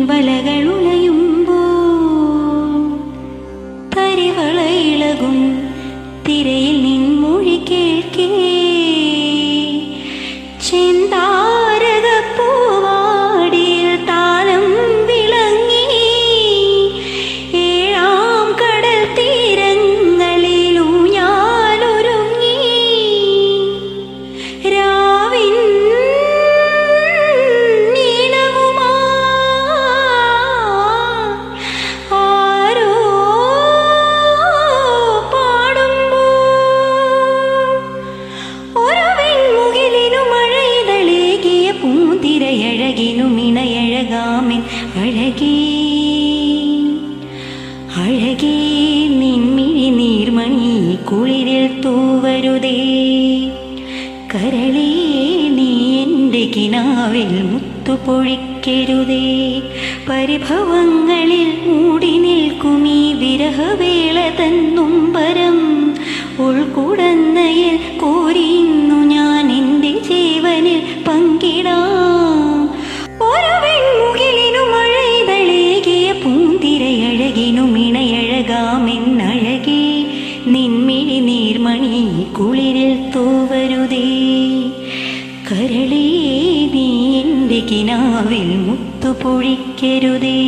വലകളുലയുമ്പോൾ പരിവളയിളകും തിരയിൽ നിൻ മൊഴി കേൾക്കേ ചെന്താരകപ്പൂവാടിയിൽ താളം വിളങ്ങി ഏഴാം കടൽ തീരങ്ങളിലും ഞാനൊരുങ്ങി രാവിൻ നീണവുമാ ആരോ പാടുമ്പോൾ ഒരു വെൺമുകിലിനു മഴയിതളേകിയ പൂന്തിരയഴകിനും ഇണയഴകാമിൻ അഴകേ അഴകേ നിൻമിഴി നീർമണി കുളിരിൽ തൂവരുതേ കരളേ നീ എൻ്റെ കിനാവിൽ മുത്തുപൊഴിക്കരുതേ പരിഭവങ്ങളിൽ മൂടി നിൽക്കുമീ വിരഹവേള തന്നുംബരം ഉൾക്കുടന്നയിൽ കോരിയുന്നു ഞാൻ എൻ്റെ ജീവനിൽ പങ്കിടാം ഒരു വെൺമുകിലിനു മഴയിതളേകിയ പൂന്തിരയഴകിനും ഇണയഴകാമെന്നഴകേ നിൻമിഴി നീർമണി കുളിരിൽ തൂവരുതേ കരളേ നീ എൻ്റെ കിനാവിൽ മുത്തുപൊഴിക്കരുതേ.